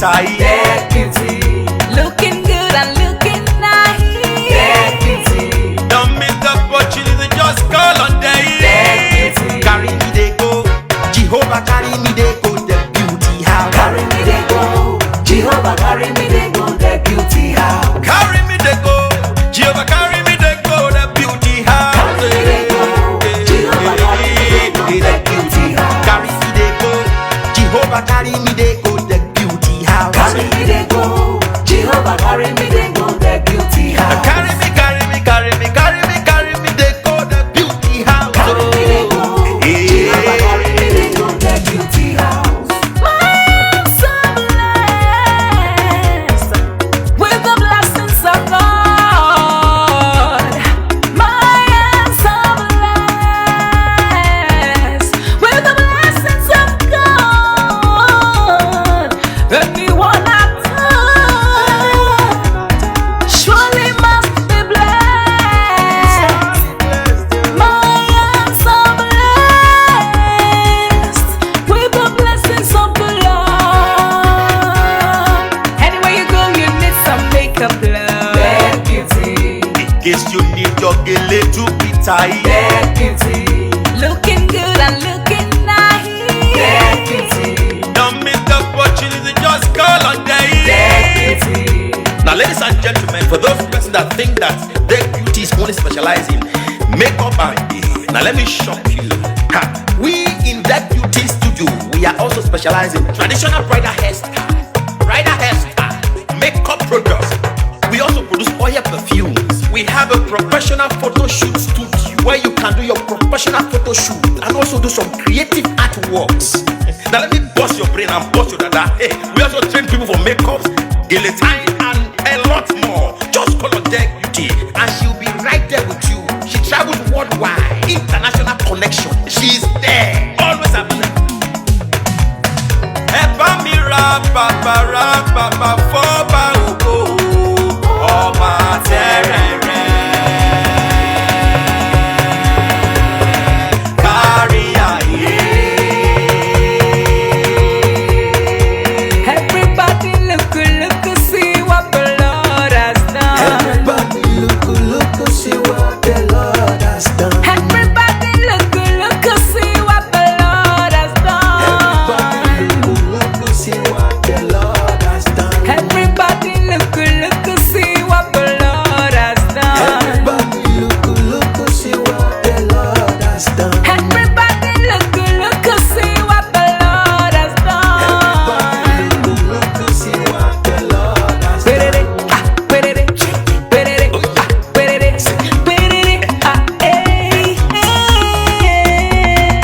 tight. Dead beauty, looking good and looking nice. Dead beauty, Don't miss the opportunity, just call on day. dead beauty, Carry me they go, Jehovah carry me they go, the beauty house. carry me they go. Jehovah carry me they go. The beauty house. Carry me they go, Jehovah carry me they go, the beauty house. Carry me they go. Jehovah carry me they go. The beauty house. Carry me they go, Jehovah carry me they go, the beauty house. Carry me they go. Jehovah carry me they go. The beauty house. Carry me, carry me, carry me, carry me, carry me they go, the beauty house. Carry me they go. Jehovah carry me they go. The beauty house. My hands are blessed with the blessings of God. My hands are blessed with the blessings of God. Anyone I touch surely must be blessed. My hands are blessed with the blessings of the Lord. Anywhere you go, you need some makeup, love. Dead beauty, In case you need your gele to be tight. dead beauty, looking good and looking nice. Dead beauty, Don't miss the opportunity, just call on day. dead beauty, Now, ladies and gentlemen, for those persons that think that their beauty is only specialized in makeup and hair, now let me shock you. Ha, we in that beauty studio, we are also specialized in traditional bridal hairstyle, makeup products. We also produce oil perfumes. We have a professional photo shoot studio where you can do your professional photo shoot and also do some creative artworks. Now let me bust your brain and bust your dada. Hey, we also train people for makeups, gele time, and a lot more. Just call on Dead Beauty and she'll be right there with you. She travels worldwide, international connection. She's there, always available. Epa mi ra papa foba ogo ọba terere. Kárí ayé. everybody look, see what the Lord has done. Everybody look, see what the Lord has done. Everybody look, see what the Lord has done. Everybody look, see what the Lord has done. Everybody look, see what the Lord has done. Everybody look, see what the Lord has done. Everybody look, see what the Lord has done. Everybody look, see what the Lord has done.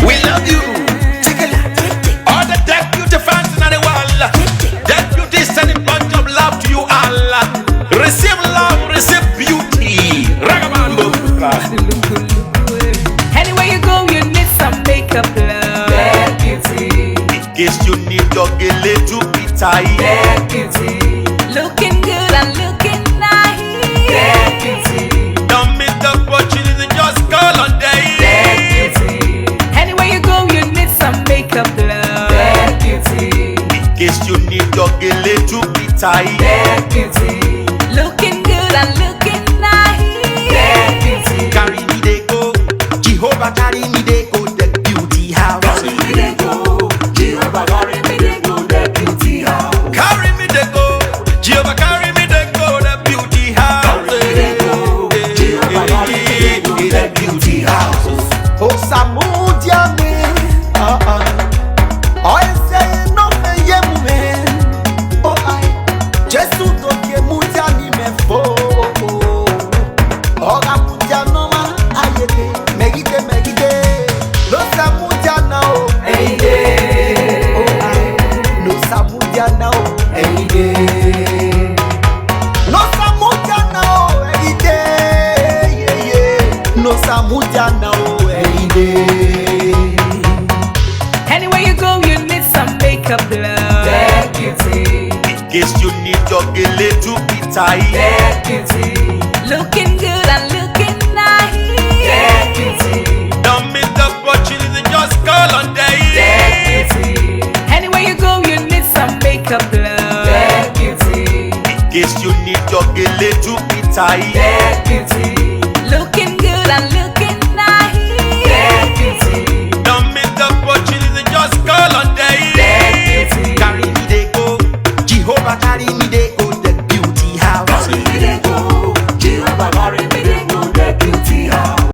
We love you. All the Dead Beauty fans in the world. Dead Beauty is sending bunch of love to you all. Receive love, receive beauty. Ragamambo. Anywhere you go, you need some makeup, love. Dead beauty, In case you need your gele to be tight. dead beauty, looking good and looking nice. Dead beauty, Don't miss the opportunity, just call on day. dead beauty. Anywhere you go, you need some makeup, love. Dead beauty, In case you need your gele to be tight. dead beauty, looking good and looking nice. Dead beauty, Carry me they go, Jehovah carry me they go, the beauty house. carry me they go. Jehovah carry me they go. The beauty house. Carry me they go, Jehovah carry me they go, the beauty house. Carry me they go, Jehovah carry me they go. The beauty house. Oh, Samudia me, oh, say no me yemu me, oh I, Jesus don't ye mudia ni me fo, oh mudia no ma ayete, megide, no Samudia now, Hey day, oh I, no Samudia now, hey day. no Samudia now, no Samudia now, Anywhere you go, you need some makeup, love. Dead beauty, In case you need your gele to be tight. dead beauty, looking good and looking nice. Dead beauty, Don't miss the opportunity, just call on day. dead beauty. Anywhere you go, you need some makeup, love. case you need your gele to be tight. Get beauty